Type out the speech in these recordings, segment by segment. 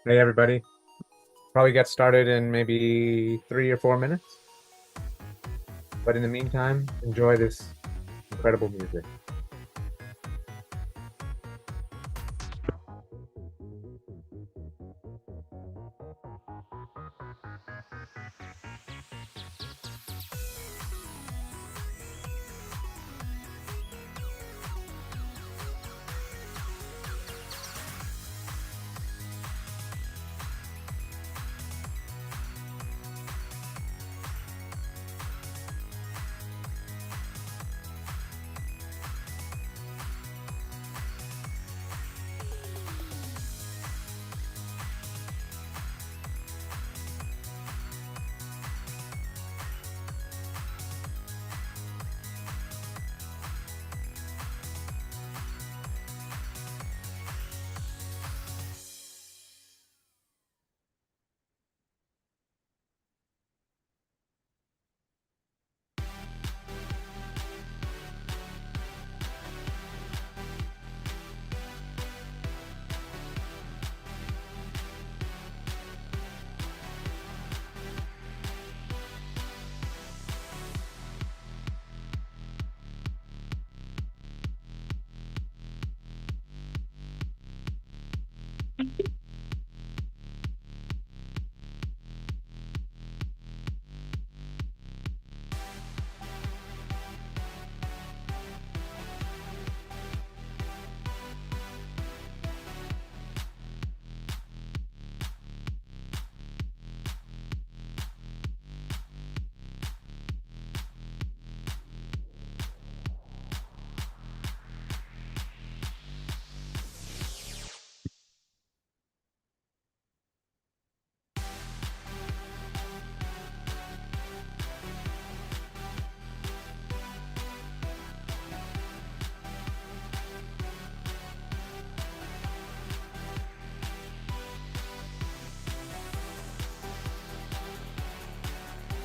Hey everybody. Probably get started in maybe 3 or 4 minutes. But in the meantime, enjoy this incredible music.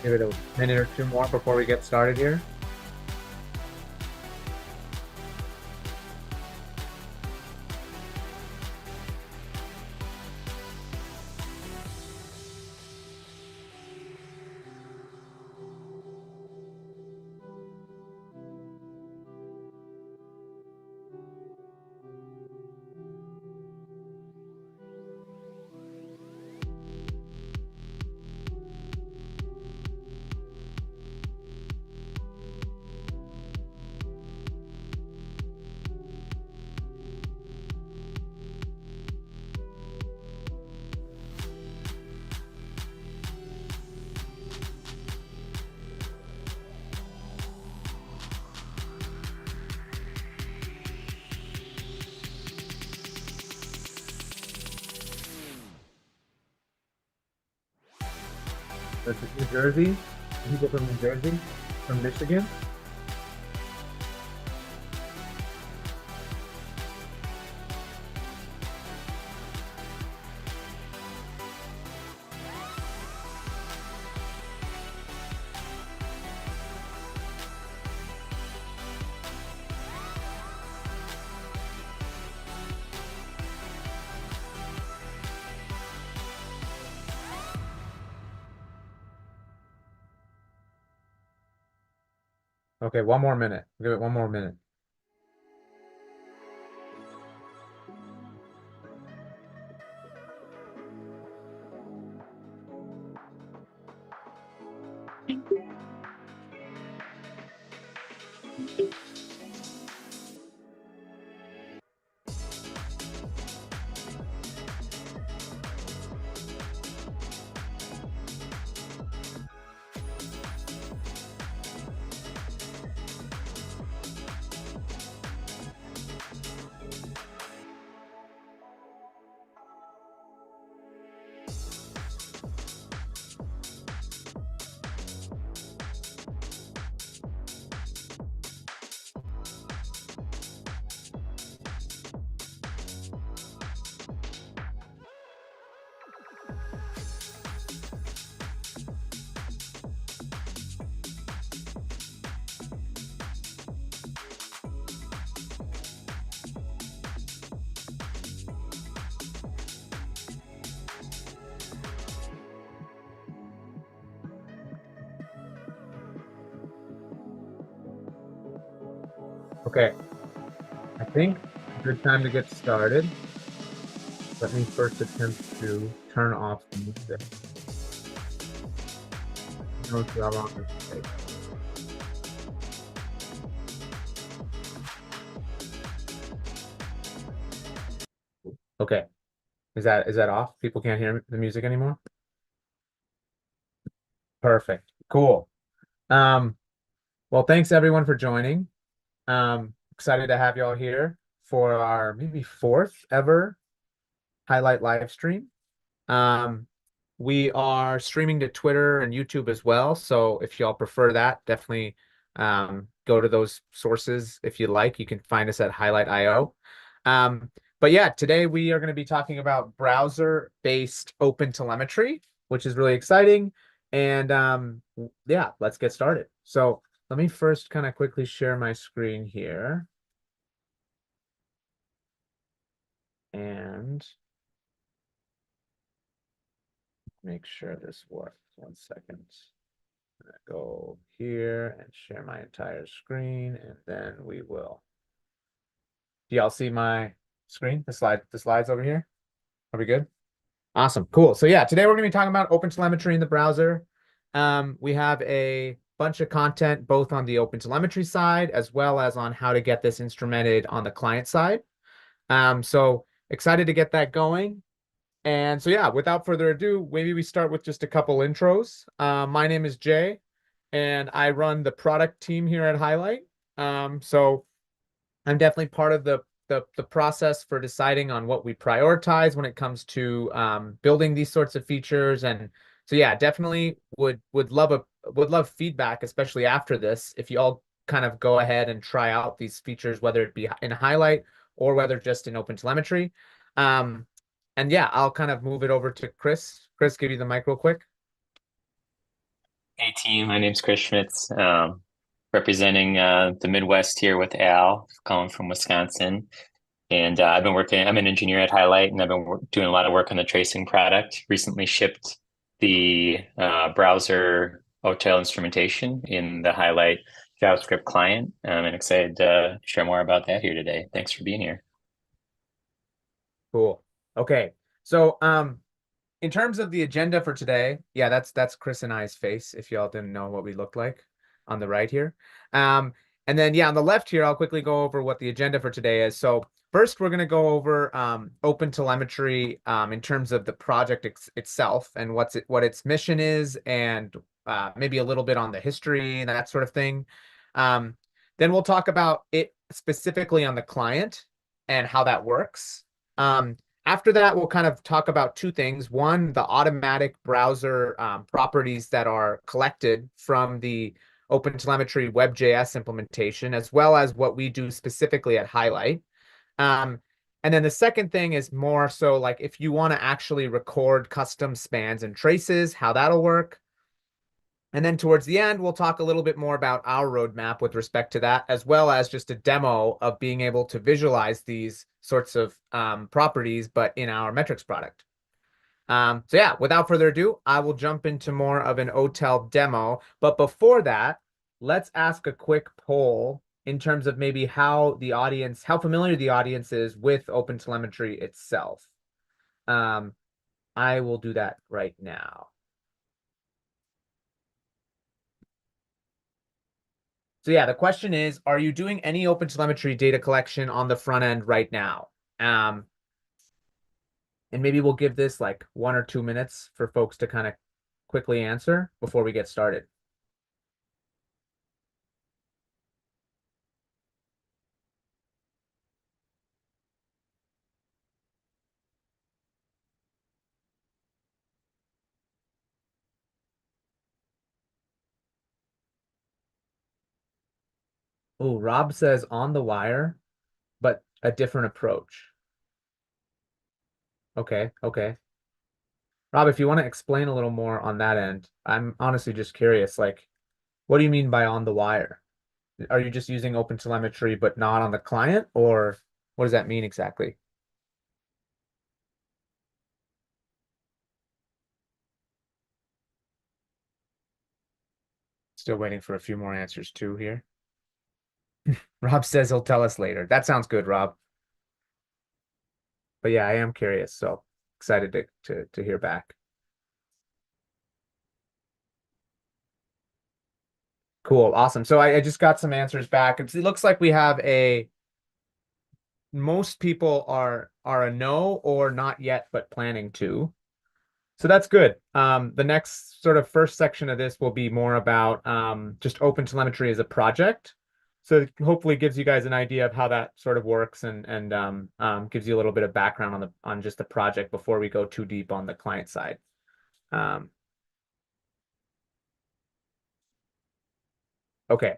Give it a minute or two more before we get started here. This is New Jersey. People from New Jersey, from Michigan. Okay, one more minute. Give it one more minute. Okay, I think a good time to get started. Let me first attempt to turn off the music. Notice how long this takes. Okay, is that off? People can't hear the music anymore? Perfect. Cool. Um, well, thanks everyone for joining. Excited to have y'all here for our maybe fourth ever highlight live stream. Um, we are streaming to Twitter and YouTube as well. So if y'all prefer that, definitely go to those sources if you like. You can find us at Highlight.io. But yeah, today we are going to be talking about browser-based open telemetry, which is really exciting. And yeah, let's get started. So let me first kind of quickly share my screen here and make sure this works. 1 second. Go here and share my entire screen, and then we will. Do y'all see my screen? The slides over here? Are we good? Awesome. Cool. So yeah, today we're going to be talking about open telemetry in the browser. We have a bunch of content both on the open telemetry side as well as on how to get this instrumented on the client side. So excited to get that going. And so yeah, without further ado, maybe we start with just a couple intros. My name is Jay, and I run the product team here at Highlight. So I'm definitely part of the process for deciding on what we prioritize when it comes to building these sorts of features. And so yeah, definitely would love feedback, especially after this, if you all kind of go ahead and try out these features, whether it be in Highlight or whether just in OpenTelemetry. Um, and yeah, I'll kind of move it over to Chris. Chris, give you the mic real quick. Hey team, my name's Chris Schmitz, representing the Midwest here with Al, calling from Wisconsin. And I'm an engineer at Highlight, and I've been doing a lot of work on the tracing product. Recently shipped the browser OTel instrumentation in the Highlight JavaScript client. And excited to share more about that here today. Thanks for being here. Cool. Okay. So in terms of the agenda for today, yeah, that's Chris and I's face, if y'all didn't know what we looked like on the right here. Um, and then yeah, on the left here, I'll quickly go over what the agenda for today is. So first, we're going to go over open telemetry in terms of the project itself and what its mission is, and maybe a little bit on the history and that sort of thing. Um, then we'll talk about it specifically on the client and how that works. After that, we'll kind of talk about two things. One, the automatic browser properties that are collected from the OpenTelemetry WebJS implementation, as well as what we do specifically at Highlight. Um, and then the second thing is more so like if you want to actually record custom spans and traces, how that'll work. And then towards the end, we'll talk a little bit more about our roadmap with respect to that, as well as just a demo of being able to visualize these sorts of properties, but in our metrics product. So yeah, without further ado, I will jump into more of an OTel demo. But before that, let's ask a quick poll in terms of maybe how familiar the audience is with OpenTelemetry itself. Um, I will do that right now. So yeah, the question is, are you doing any OpenTelemetry data collection on the front end right now? Um, and maybe we'll give this like 1 or 2 minutes for folks to kind of quickly answer before we get started. Oh, Rob says on the wire, but a different approach. Okay, okay. Rob, if you want to explain a little more on that end, I'm honestly just curious, like, what do you mean by on the wire? Are you just using OpenTelemetry but not on the client, or what does that mean exactly? Still waiting for a few more answers too here. Rob says he'll tell us later. That sounds good, Rob. But yeah, I am curious, so excited to hear back. Cool, awesome. So I just got some answers back. It looks like we have a most people are a no or not yet, but planning to. So that's good. The next sort of first section of this will be more about just open telemetry as a project. So it hopefully gives you guys an idea of how that sort of works and gives you a little bit of background on the on just the project before we go too deep on the client side. Um, okay,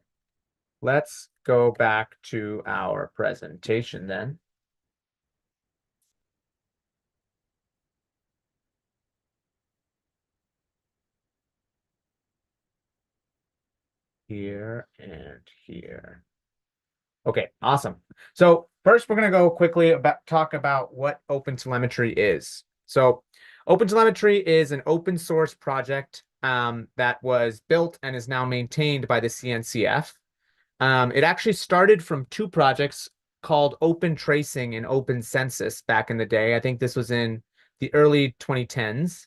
let's go back to our presentation then. Here and here. Okay, awesome. So first, we're going to go quickly about talk about what OpenTelemetry is. So OpenTelemetry is an open source project that was built and is now maintained by the CNCF. It actually started from two projects called Open Tracing and Open Census back in the day. I think this was in the early 2010s.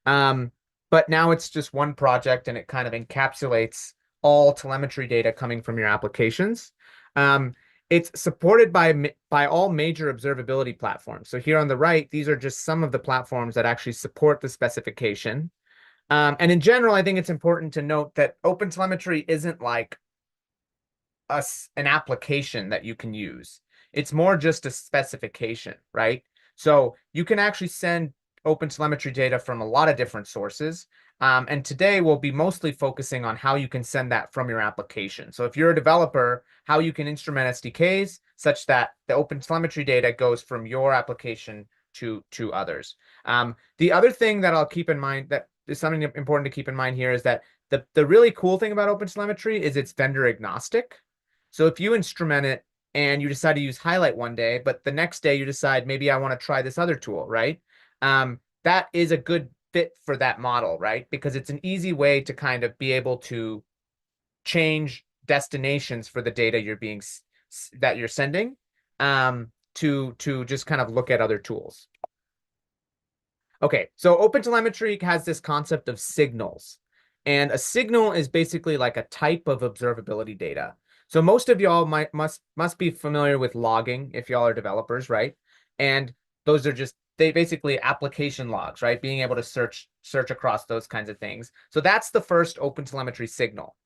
Um, but now it's just one project and it kind of encapsulates all telemetry data coming from your applications. Um, it's supported by all major observability platforms. So here on the right, these are just some of the platforms that actually support the specification. And in general, I think it's important to note that OpenTelemetry isn't like an application that you can use. It's more just a specification, right? So you can actually send open telemetry data from a lot of different sources. And today we'll be mostly focusing on how you can send that from your application. So if you're a developer, how you can instrument SDKs such that the open telemetry data goes from your application to others. The other thing that I'll keep in mind that is something important to keep in mind here is that the really cool thing about OpenTelemetry is it's vendor agnostic. So if you instrument it and you decide to use Highlight one day, but the next day you decide maybe I want to try this other tool, right? That is a good fit for that model, right? Because it's an easy way to kind of be able to change destinations for the data that you're sending to just kind of look at other tools. Okay, so OpenTelemetry has this concept of signals. And a signal is basically like a type of observability data. So most of y'all must be familiar with logging if y'all are developers, right? And those are just they basically application logs, right? Being able to search across those kinds of things. So that's the first OpenTelemetry signal.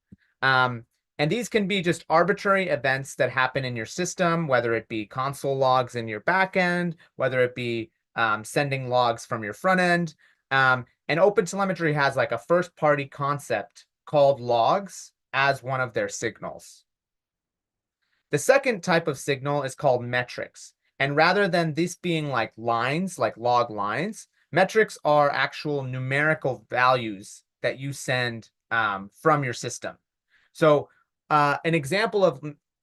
Um, and these can be just arbitrary events that happen in your system, whether it be console logs in your backend, whether it be sending logs from your front end. And OpenTelemetry has like a first party concept called logs as one of their signals. The second type of signal is called metrics. And rather than this being like lines, like log lines, metrics are actual numerical values that you send from your system. So an example of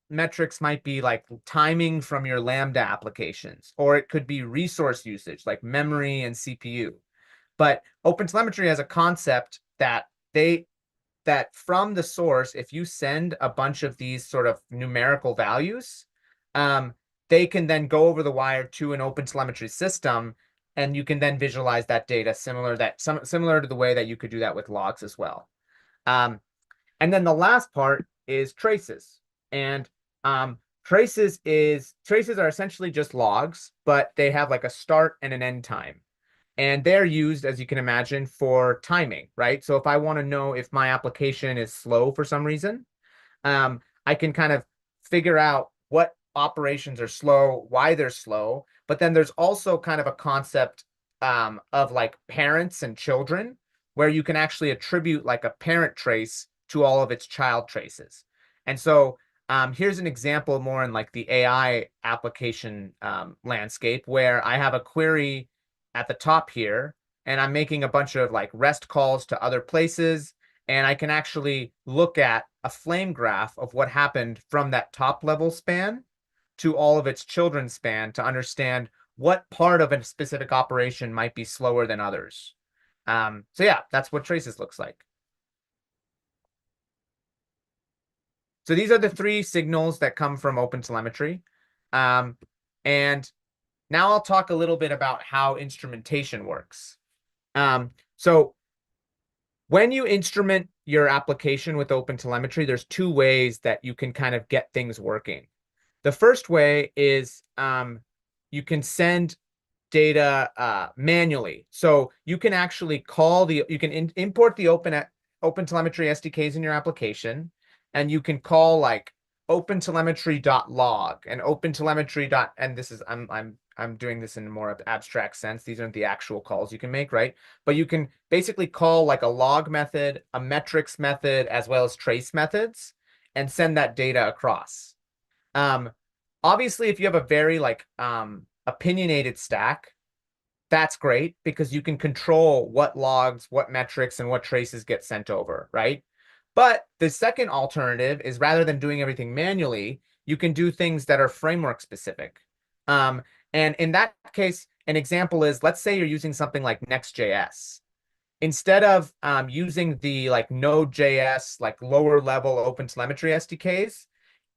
metrics might be like timing from your Lambda applications, or it could be resource usage, like memory and CPU. But OpenTelemetry has a concept that from the source, if you send a bunch of these sort of numerical values, um, they can then go over the wire to an OpenTelemetry system, and you can then visualize that data similar to the way that you could do that with logs as well. Um, and then the last part is traces. And traces are essentially just logs, but they have like a start and an end time. And they're used, as you can imagine, for timing, right? So if I want to know if my application is slow for some reason, I can kind of figure out what operations are slow, why they're slow. But then there's also kind of a concept of like parents and children, where you can actually attribute like a parent trace to all of its child traces. And so here's an example more in like the AI application landscape where I have a query at the top here, and I'm making a bunch of like REST calls to other places, and I can actually look at a flame graph of what happened from that top level span to all of its children span to understand what part of a specific operation might be slower than others. So yeah, that's what traces looks like. So these are the three signals that come from OpenTelemetry. Um, and now I'll talk a little bit about how instrumentation works. So when you instrument your application with OpenTelemetry, there's two ways that you can kind of get things working. The first way is you can send data manually. So you can actually you can import the OpenTelemetry SDKs in your application, and you can call like OpenTelemetry.log and OpenTelemetry. And this is I'm doing this in a more abstract sense. These aren't the actual calls you can make, right? But you can basically call like a log method, a metrics method, as well as trace methods, and send that data across. Um, Obviously, if you have a very like opinionated stack, that's great because you can control what logs, what metrics, and what traces get sent over, right? But the second alternative is rather than doing everything manually, you can do things that are framework specific. Um, and in that case, an example is, let's say you're using something like Next.js. Instead of using the like Node.js, like lower level OpenTelemetry SDKs,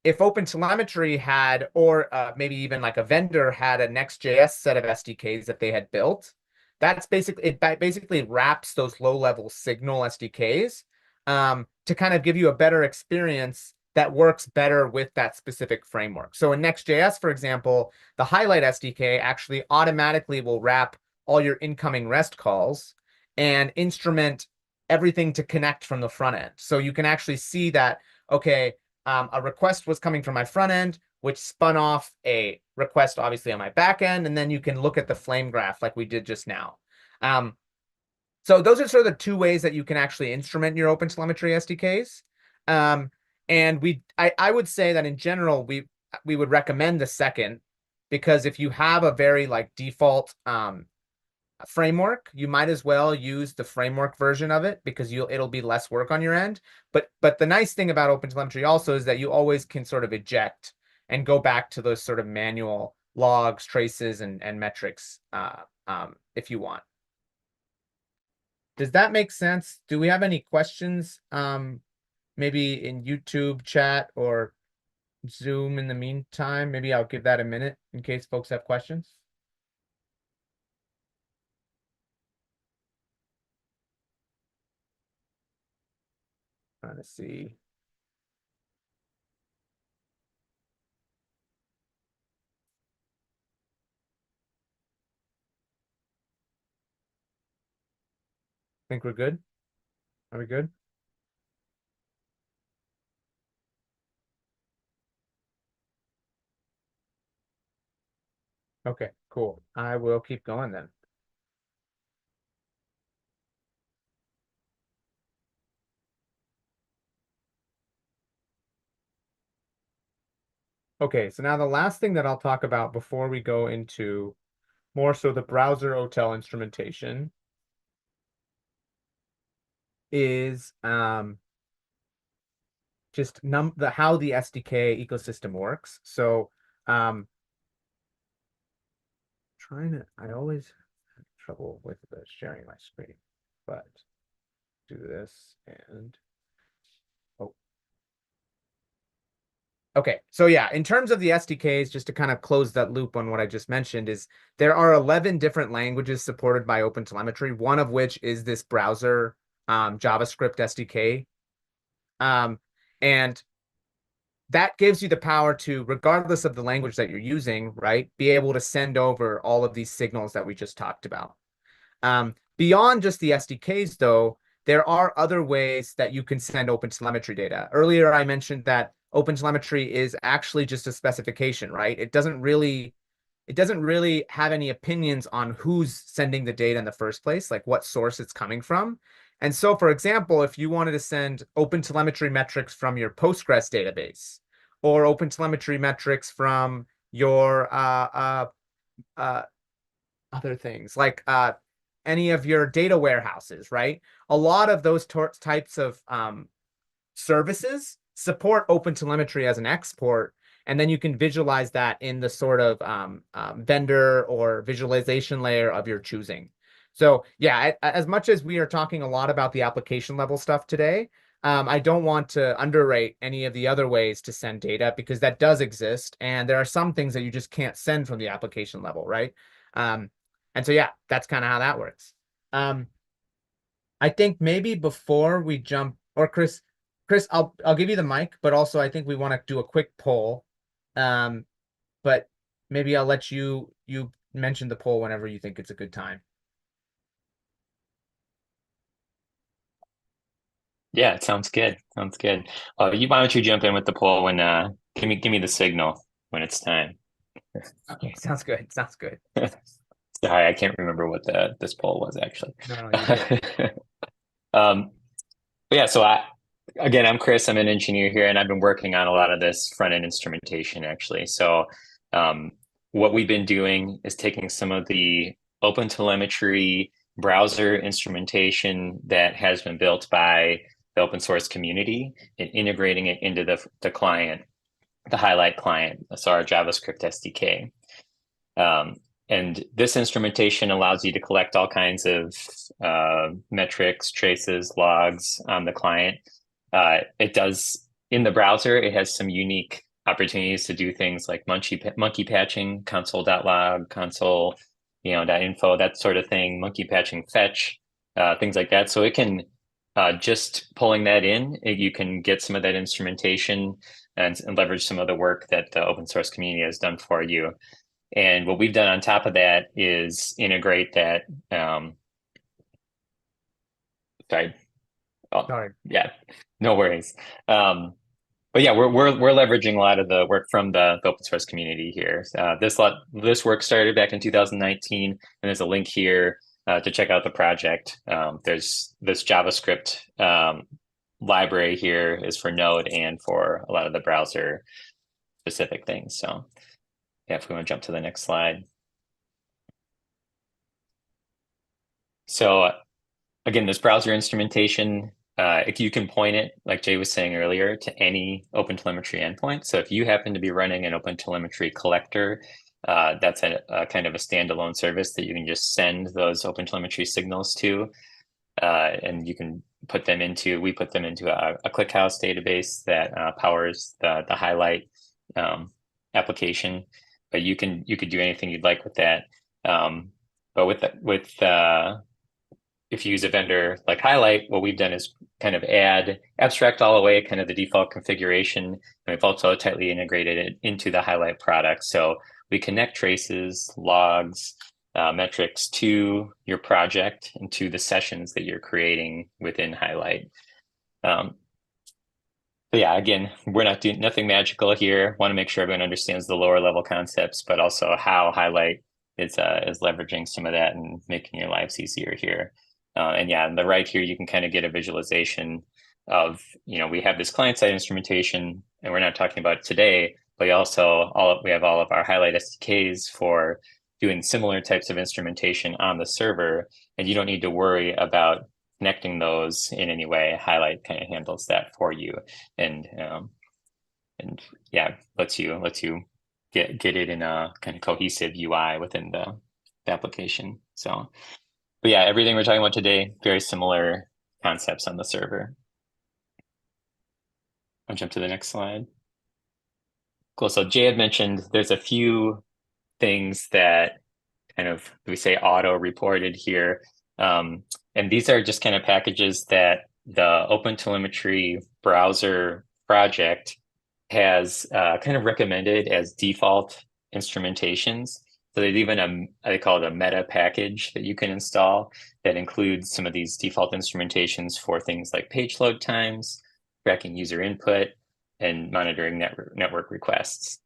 if OpenTelemetry had, or maybe even like a vendor had a Next.js set of SDKs that they had built, that's basically it. Basically wraps those low-level Signal SDKs to kind of give you a better experience that works better with that specific framework. So in Next.js, for example, the Highlight SDK actually automatically will wrap all your incoming REST calls and instrument everything to connect from the front end. So you can actually see that, okay, a request was coming from my front end, which spun off a request, obviously, on my back end. And then you can look at the flame graph like we did just now. So those are sort of the two ways that you can actually instrument your OpenTelemetry SDKs. And I would say that in general, we would recommend the second, because if you have a very like default framework, you might as well use the framework version of it because it'll be less work on your end. But the nice thing about OpenTelemetry also is that you always can sort of eject and go back to those sort of manual logs, traces, and metrics if you want. Does that make sense? Do we have any questions? Maybe in YouTube chat or Zoom in the meantime. Maybe I'll give that a minute in case folks have questions. Trying to see. Think we're good? Are we good? Okay, cool. I will keep going then. Okay, so now the last thing that I'll talk about before we go into more so the browser OTel instrumentation is just how the SDK ecosystem works. So I always have trouble with sharing my screen, but do this and oh. Okay, so yeah, in terms of the SDKs, just to kind of close that loop on what I just mentioned, is there are 11 different languages supported by OpenTelemetry, one of which is this browser JavaScript SDK. And that gives you the power to, regardless of the language that you're using, right, be able to send over all of these signals that we just talked about. Beyond just the SDKs, though, there are other ways that you can send OpenTelemetry data. Earlier, I mentioned that OpenTelemetry is actually just a specification, right? It doesn't really have any opinions on who's sending the data in the first place, like what source it's coming from. And so, for example, if you wanted to send OpenTelemetry metrics from your Postgres database or OpenTelemetry metrics from your uh, other things like any of your data warehouses, right? A lot of those types of services support OpenTelemetry as an export, and then you can visualize that in the sort of vendor or visualization layer of your choosing. So yeah, as much as we are talking a lot about the application level stuff today, I don't want to underrate any of the other ways to send data because that does exist, and there are some things that you just can't send from the application level, right? Um, and so yeah, that's kind of how that works. Um, I think maybe before we jump, or Chris, I'll give you the mic, but also I think we want to do a quick poll. Um, but maybe I'll let you mention the poll whenever you think it's a good time. Yeah, it sounds good. Sounds good. Why don't you jump in with the poll when give me the signal when it's time. Okay, sounds good. Sounds good. Sorry, I can't remember what this poll was actually. No, no, you're good. Um, but yeah, so I'm Chris. I'm an engineer here, and I've been working on a lot of this front end instrumentation actually. So, um, what we've been doing is taking some of the open telemetry browser instrumentation that has been built by the open source community and integrating it into the client, the Highlight client, so our JavaScript SDK. Um, and this instrumentation allows you to collect all kinds of metrics, traces, logs on the client. It does in the browser, it has some unique opportunities to do things like monkey patching, console.log, console, .info, that sort of thing, monkey patching fetch, things like that. So it can just pulling that in, you can get some of that instrumentation and leverage some of the work that the open source community has done for you. And what we've done on top of that is integrate that. Sorry. Oh, Sorry. yeah, no worries. But yeah, we're leveraging a lot of the work from the open source community here. This work started back in 2019, and there's a link here to check out the project. There's this JavaScript library here is for Node and for a lot of the browser specific things. So yeah, if we want to jump to the next slide. So again, this browser instrumentation, if you can point it, like Jay was saying earlier, to any OpenTelemetry endpoint. So if you happen to be running an OpenTelemetry collector, that's a kind of a standalone service that you can just send those OpenTelemetry signals to, and you can we put them into a ClickHouse database that powers the Highlight application. But you could do anything you'd like with that. But with if you use a vendor like Highlight, what we've done is kind of abstract all away kind of the default configuration. And we've also tightly integrated it into the Highlight product. So we connect traces, logs, metrics to your project and to the sessions that you're creating within Highlight. But yeah, again, we're not doing nothing magical here. Want to make sure everyone understands the lower level concepts, but also how Highlight is leveraging some of that and making your lives easier here. And yeah, on the right here, you can kind of get a visualization of, we have this client-side instrumentation, and we're not talking about it today, but we have all of our Highlight SDKs for doing similar types of instrumentation on the server, and you don't need to worry about connecting those in any way. Highlight kind of handles that for you, and yeah, lets you get it in a kind of cohesive UI within the application. So, but yeah, everything we're talking about today, very similar concepts on the server. I'll jump to the next slide. Cool. So Jay had mentioned there's a few things that kind of we say auto reported here. And these are just kind of packages that the OpenTelemetry browser project has kind of recommended as default instrumentations. So there's even they call it a meta package that you can install that includes some of these default instrumentations for things like page load times, tracking user input, and monitoring network requests.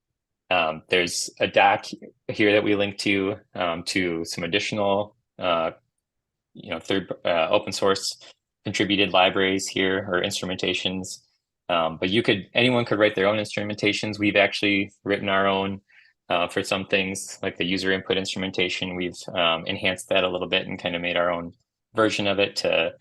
There's a doc here that we link to some additional third open source contributed libraries here or instrumentations. But anyone could write their own instrumentations. We've actually written our own for some things like the user input instrumentation. We've enhanced that a little bit and kind of made our own version of it to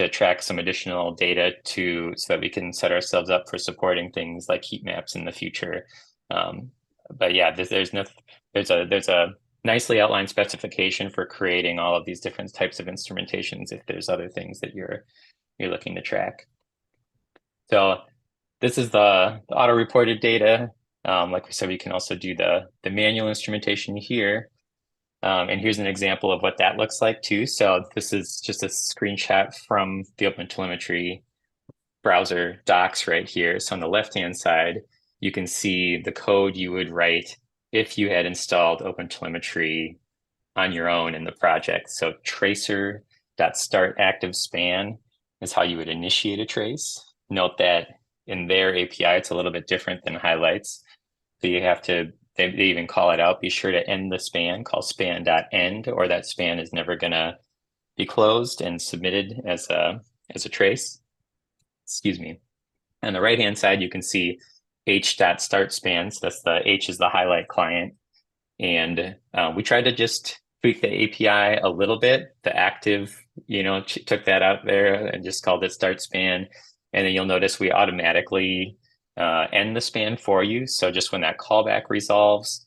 track some additional data so that we can set ourselves up for supporting things like heat maps in the future. But yeah, there's a nicely outlined specification for creating all of these different types of instrumentations if there's other things that you're looking to track. So this is the auto-reported data. Like we said, we can also do the manual instrumentation here. And here's an example of what that looks like too. So this is just a screenshot from the OpenTelemetry browser docs right here. So on the left-hand side, you can see the code you would write if you had installed OpenTelemetry on your own in the project. So tracer.startActiveSpan is how you would initiate a trace. Note that in their API, it's a little bit different than highlights. So you have to, they even call it out, be sure to end the span, call span.end, or that span is never gonna be closed and submitted as a trace. Excuse me. On the right-hand side, you can see h.startSpan. So that's the H is the highlight client. And we tried to just tweak the API a little bit. The active, took that out there and just called it start span. And then you'll notice we automatically end the span for you. So just when that callback resolves,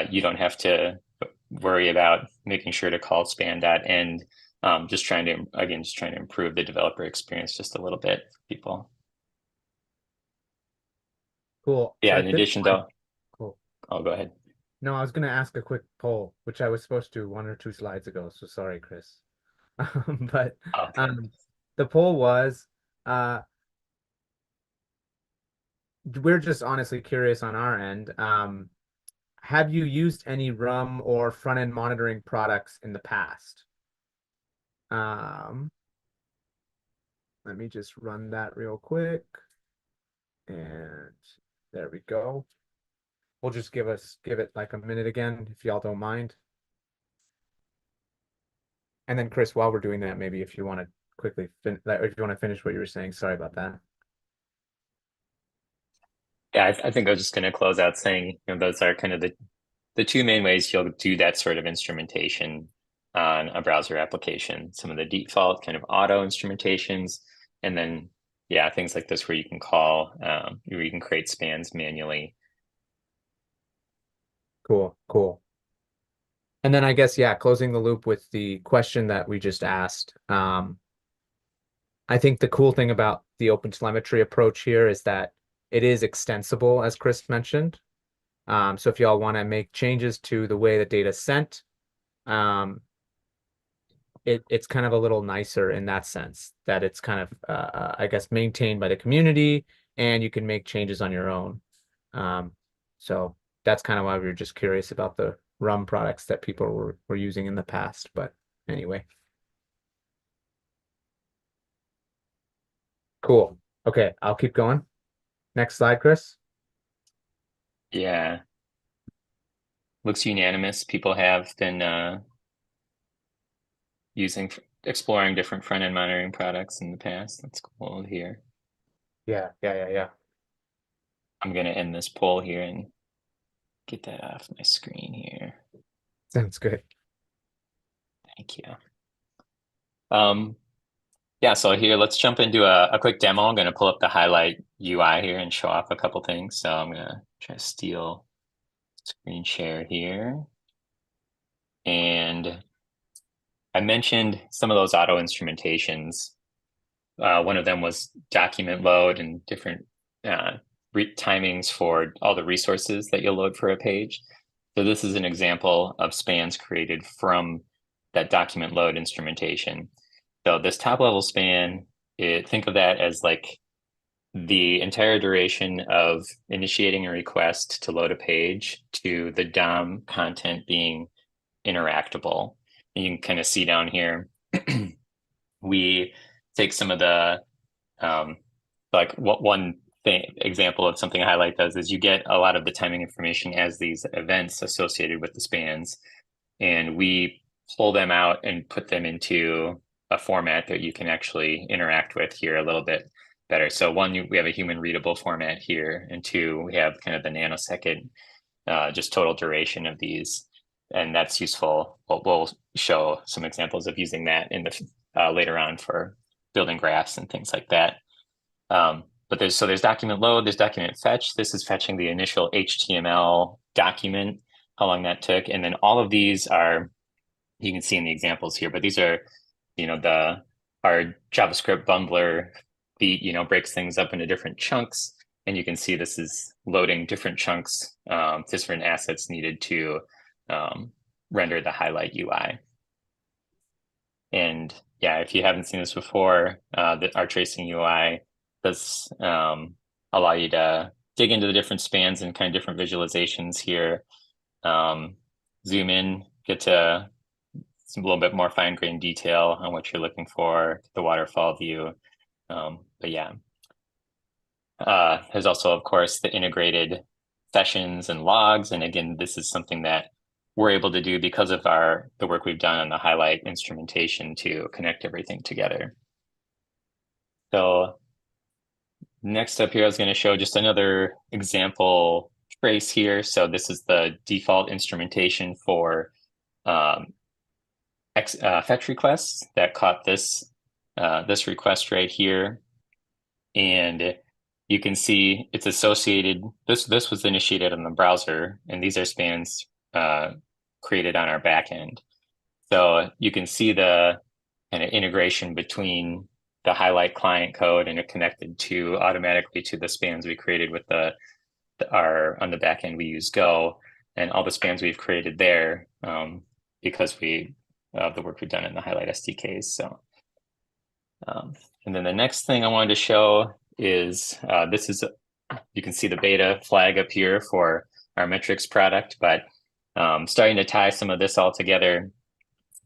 you don't have to worry about making sure to call span.end. Just trying to improve the developer experience just a little bit for people. Cool. So Yeah, in at this addition point, though, cool. I'll go ahead. No, I was going to ask a quick poll, which I was supposed to 1 or 2 slides ago. So sorry, Chris. But Okay. um, the poll was, uh, we're just honestly curious on our end. Have you used any RUM or front-end monitoring products in the past? Um, Let me just run that real quick. And there we go. We'll just give it like a minute again, if y'all don't mind. And then Chris, while we're doing that, maybe if you want to quickly if you want to finish what you were saying, sorry about that. Yeah, I think I was just going to close out saying, those are kind of the two main ways you'll do that sort of instrumentation on a browser application. Some of the default kind of auto instrumentations, and then yeah, things like this where you can where you can create spans manually. Cool, cool. And then I guess, yeah, closing the loop with the question that we just asked. I think the cool thing about the open telemetry approach here is that it is extensible, as Chris mentioned. So if y'all want to make changes to the way the data is sent, um, it's kind of a little nicer in that sense that it's kind of I guess maintained by the community and you can make changes on your own. Um, so that's kind of why we were just curious about the rum products that people were using in the past. But anyway, cool. Okay, I'll keep going. Next slide, Chris. Yeah, looks unanimous. People have been exploring different front end monitoring products in the past. That's cool here. Yeah. I'm going to end this poll here and get that off my screen here. Sounds good. Thank you. Um, yeah, so here, let's jump into a quick demo. I'm going to pull up the highlight UI here and show off a couple things. So I'm going to try to steal screen share here. And I mentioned some of those auto instrumentations. One of them was document load and different timings for all the resources that you'll load for a page. So this is an example of spans created from that document load instrumentation. So this top level span, think of that as like the entire duration of initiating a request to load a page to the DOM content being interactable. And you can kind of see down here, we take some of the like what one thing example of something I highlight does is you get a lot of the timing information as these events associated with the spans, and we pull them out and put them into a format that you can actually interact with here a little bit better. So one, we have a human readable format here, and two, we have kind of the nanosecond just total duration of these, and that's useful. We'll show some examples of using that in the later on for building graphs and things like that. But there's document load, there's document fetch. This is fetching the initial HTML document, how long that took, and then all of these are, you can see in the examples here, but these are, our JavaScript bundler breaks things up into different chunks. And you can see this is loading different chunks, different assets needed to render the highlight UI. And yeah, if you haven't seen this before, our tracing UI does allow you to dig into the different spans and kind of different visualizations here. Um, Zoom in, get to some a little bit more fine-grained detail on what you're looking for, the waterfall view. But yeah, there's also, of course, the integrated sessions and logs. And again, this is something that we're able to do because of the work we've done on the highlight instrumentation to connect everything together. So next up here, I was going to show just another example trace here. So this is the default instrumentation for fetch requests that caught this request right here. And you can see it's associated. This was initiated on the browser, and these are spans created on our backend. So you can see the kind of integration between the highlight client code, and it connected to automatically to the spans we created with on the backend we use Go, and all the spans we've created there because of the work we've done in the highlight SDKs. So and then the next thing I wanted to show is you can see the beta flag up here for our metrics product, but starting to tie some of this all together,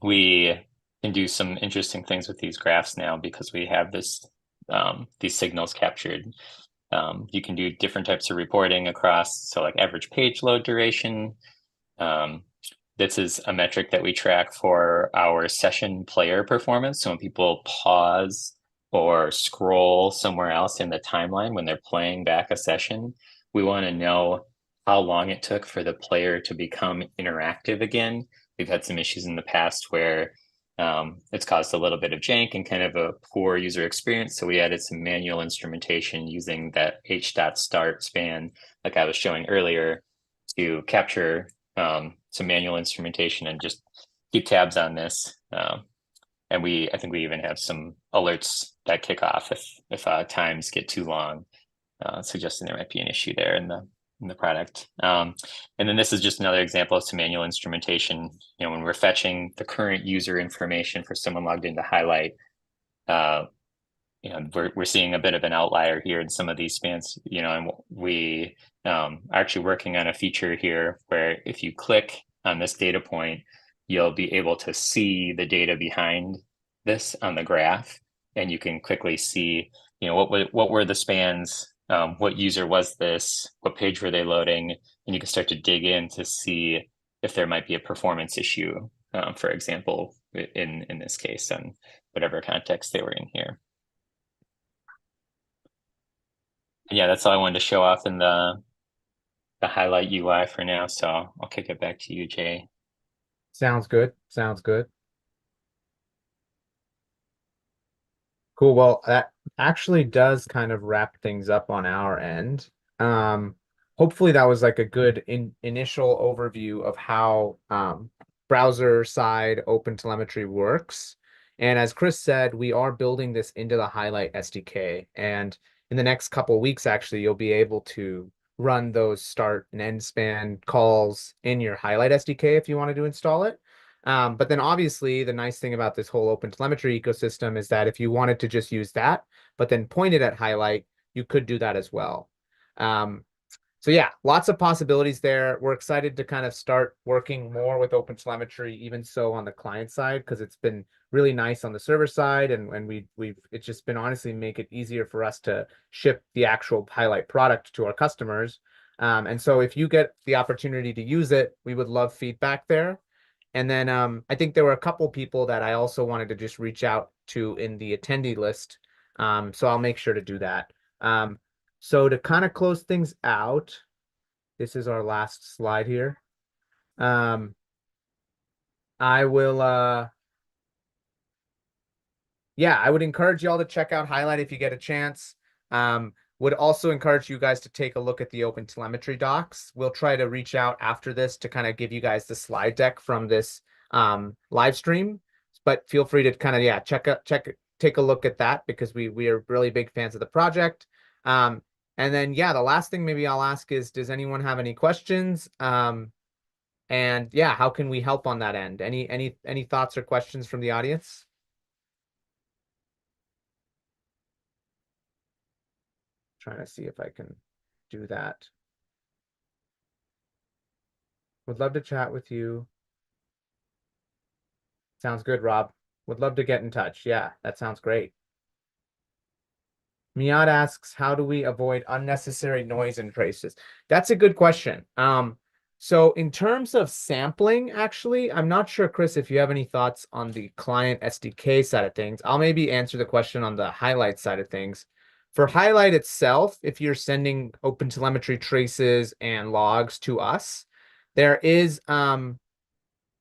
we can do some interesting things with these graphs now because we have these signals captured. You can do different types of reporting across, so like average page load duration. This is a metric that we track for our session player performance. So when people pause or scroll somewhere else in the timeline when they're playing back a session, we want to know how long it took for the player to become interactive again. We've had some issues in the past where it's caused a little bit of jank and kind of a poor user experience. So we added some manual instrumentation using that h.start span, like I was showing earlier, to capture some manual instrumentation and just keep tabs on this. And I think we even have some alerts that kick off if times get too long, suggesting there might be an issue there in the product. And then this is just another example of some manual instrumentation. When we're fetching the current user information for someone logged into Highlight, we're seeing a bit of an outlier here in some of these spans. And we are actually working on a feature here where if you click on this data point, you'll be able to see the data behind this on the graph, and you can quickly see, what were the spans, what user was this, what page were they loading, and you can start to dig in to see if there might be a performance issue, for example, in this case, on whatever context they were in here. And yeah, that's all I wanted to show off in the highlight UI for now. So I'll kick it back to you, Jay. Sounds good. Sounds good. Cool. Well, that actually does kind of wrap things up on our end. Hopefully that was like a good initial overview of how browser side OpenTelemetry works. And as Chris said, we are building this into the Highlight SDK. And in the next couple of weeks, actually, you'll be able to run those start and end span calls in your Highlight SDK if you wanted to install it. But then obviously the nice thing about this whole OpenTelemetry ecosystem is that if you wanted to just use that, but then point it at Highlight, you could do that as well. So yeah, lots of possibilities there. We're excited to kind of start working more with OpenTelemetry, even so on the client side, because it's been really nice on the server side, and it's just been honestly make it easier for us to ship the actual Highlight product to our customers. And so if you get the opportunity to use it, we would love feedback there. And then I think there were a couple people that I also wanted to just reach out to in the attendee list. So I'll make sure to do that. So to kind of close things out, this is our last slide here. I will yeah, I would encourage y'all to check out Highlight if you get a chance. Would also encourage you guys to take a look at the OpenTelemetry docs. We'll try to reach out after this to kind of give you guys the slide deck from this live stream. But feel free to kind of check take a look at that because we are really big fans of the project. Um, and then yeah, the last thing maybe I'll ask is, does anyone have any questions? And yeah, how can we help on that end? Any thoughts or questions from the audience? Trying to see if I can do that. Would love to chat with you. Sounds good, Rob. Would love to get in touch. Yeah, that sounds great. Miad asks, how do we avoid unnecessary noise and traces? That's a good question. So in terms of sampling, actually, I'm not sure, Chris, if you have any thoughts on the client SDK side of things. I'll maybe answer the question on the highlight side of things. For highlight itself, if you're sending OpenTelemetry traces and logs to us, there is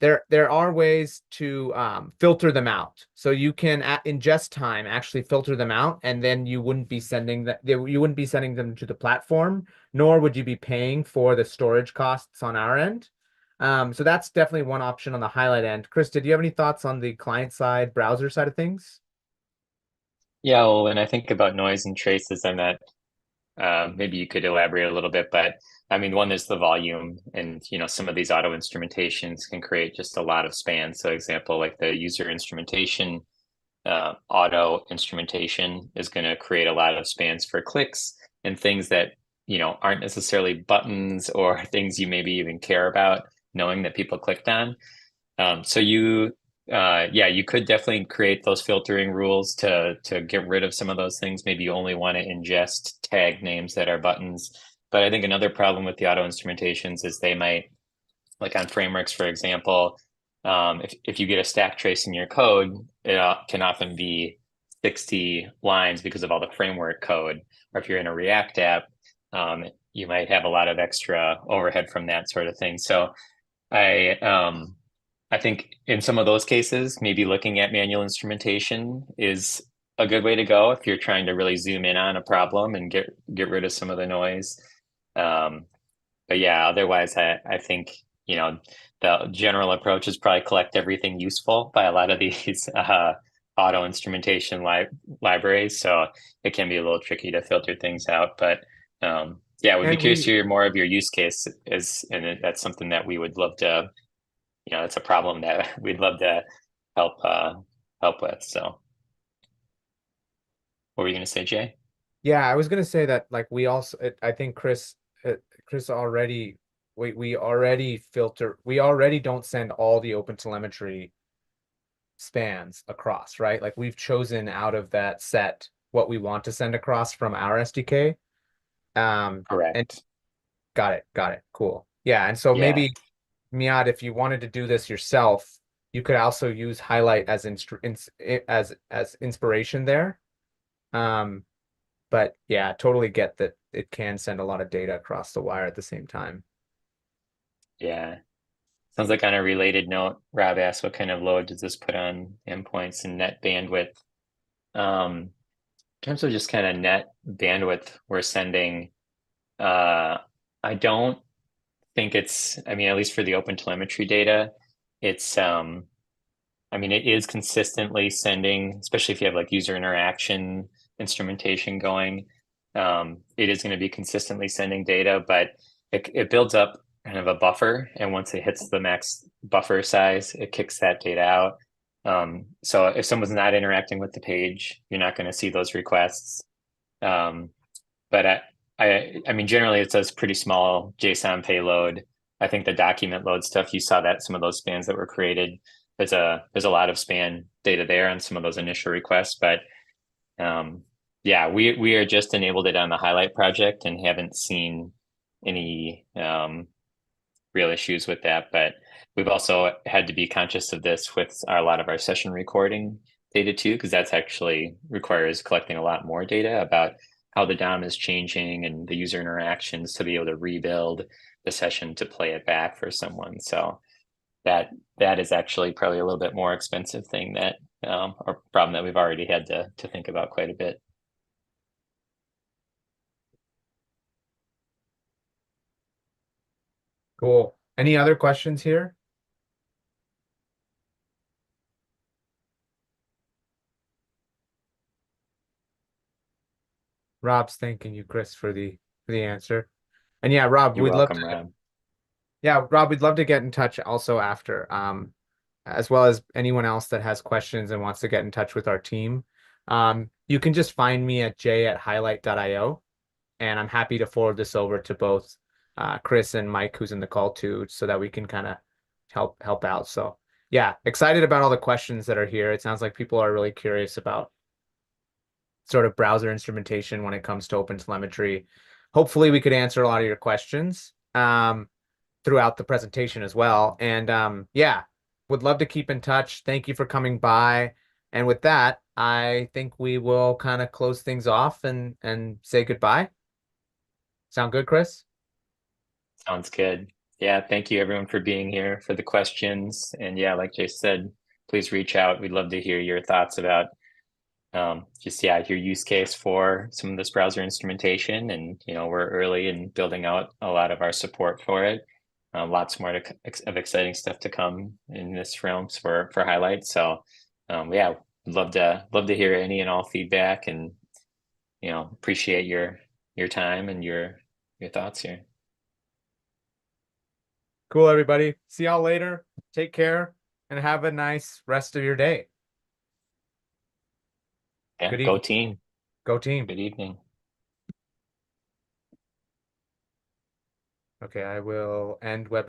there are ways to filter them out. So you can at ingest time actually filter them out, and then you wouldn't be sending that you wouldn't be sending them to the platform, nor would you be paying for the storage costs on our end. So that's definitely one option on the highlight end. Chris, did you have any thoughts on the client side, browser side of things? Yeah, well, when I think about noise and traces, I'm not maybe you could elaborate a little bit, but I mean, one is the volume, and some of these auto instrumentations can create just a lot of span. So, example, like the user instrumentation, auto instrumentation is going to create a lot of spans for clicks and things that aren't necessarily buttons or things you maybe even care about, knowing that people clicked on. So yeah, you could definitely create those filtering rules to get rid of some of those things. Maybe you only want to ingest tag names that are buttons. But I think another problem with the auto instrumentations is they might, like on frameworks, for example, if you get a stack trace in your code, it can often be 60 lines because of all the framework code. Or if you're in a React app, you might have a lot of extra overhead from that sort of thing. So I I think in some of those cases, maybe looking at manual instrumentation is a good way to go if you're trying to really zoom in on a problem and get rid of some of the noise. Um, but yeah, otherwise, I think the general approach is probably collect everything useful by a lot of these auto instrumentation libraries. So it can be a little tricky to filter things out, but yeah, we'd be And curious to we hear more of your use case and that's something that we would love to, it's a problem that we'd love to help help with. So what were you going to say, Jay? Yeah, I was gonna say that like we also I think Chris already we already filter we already don't send all the open telemetry spans across, right? Like we've chosen out of that set what we want to send across from our SDK. And Correct. got it, cool. Yeah, and so Yeah. maybe Miad, if you wanted to do this yourself, you could also use highlight as as inspiration there. Um, But yeah, totally get that it can send a lot of data across the wire at the same time. Yeah. Sounds like on a related note, Rob asked what kind of load does this put on endpoints and net bandwidth? In terms of just kind of net bandwidth we're sending, uh, I don't think I mean, at least for the open telemetry data, it's I mean, it is consistently sending, especially if you have like user interaction instrumentation going. It is going to be consistently sending data, but it builds up kind of a buffer. And once it hits the max buffer size, it kicks that data out. So if someone's not interacting with the page, you're not going to see those requests. Um, but I mean, generally it's a pretty small JSON payload. I think the document load stuff, you saw that some of those spans that were created, there's a lot of span data there on some of those initial requests. But yeah, we are just enabled it on the highlight project and haven't seen any real issues with that. But we've also had to be conscious of this with a lot of our session recording data too, because that's actually requires collecting a lot more data about how the DOM is changing and the user interactions to be able to rebuild the session to play it back for someone. So that is actually probably a little bit more expensive thing that or problem that we've already had to think about quite a bit. Cool. Any other questions here? Rob's thanking you, Chris, for the answer. And yeah, Rob, You're we'd love welcome, to Rob. yeah, Rob, we'd love to get in touch also after, as well as anyone else that has questions and wants to get in touch with our team. You can just find me at j@highlight.io, and I'm happy to forward this over to both Chris and Mike, who's in the call too, so that we can kind of help out. So yeah, excited about all the questions that are here. It sounds like people are really curious about sort of browser instrumentation when it comes to OpenTelemetry. Hopefully, we could answer a lot of your questions throughout the presentation as well. And yeah, would love to keep in touch. Thank you for coming by. And with that, I think we will kind of close things off and say goodbye. Sound good, Chris? Sounds good. Yeah, thank you everyone for being here, for the questions. And yeah, like Jay said, please reach out. We'd love to hear your thoughts about just yeah, your use case for some of this browser instrumentation. And we're early in building out a lot of our support for it. Lots more of exciting stuff to come in this realm for highlights. So yeah, love to hear any and all feedback, and appreciate your time and your thoughts here. Cool, everybody. See y'all later. Take care and have a nice rest of your day. Yeah, Good go evening. team. Go team. Good evening. Okay, I will end webinar.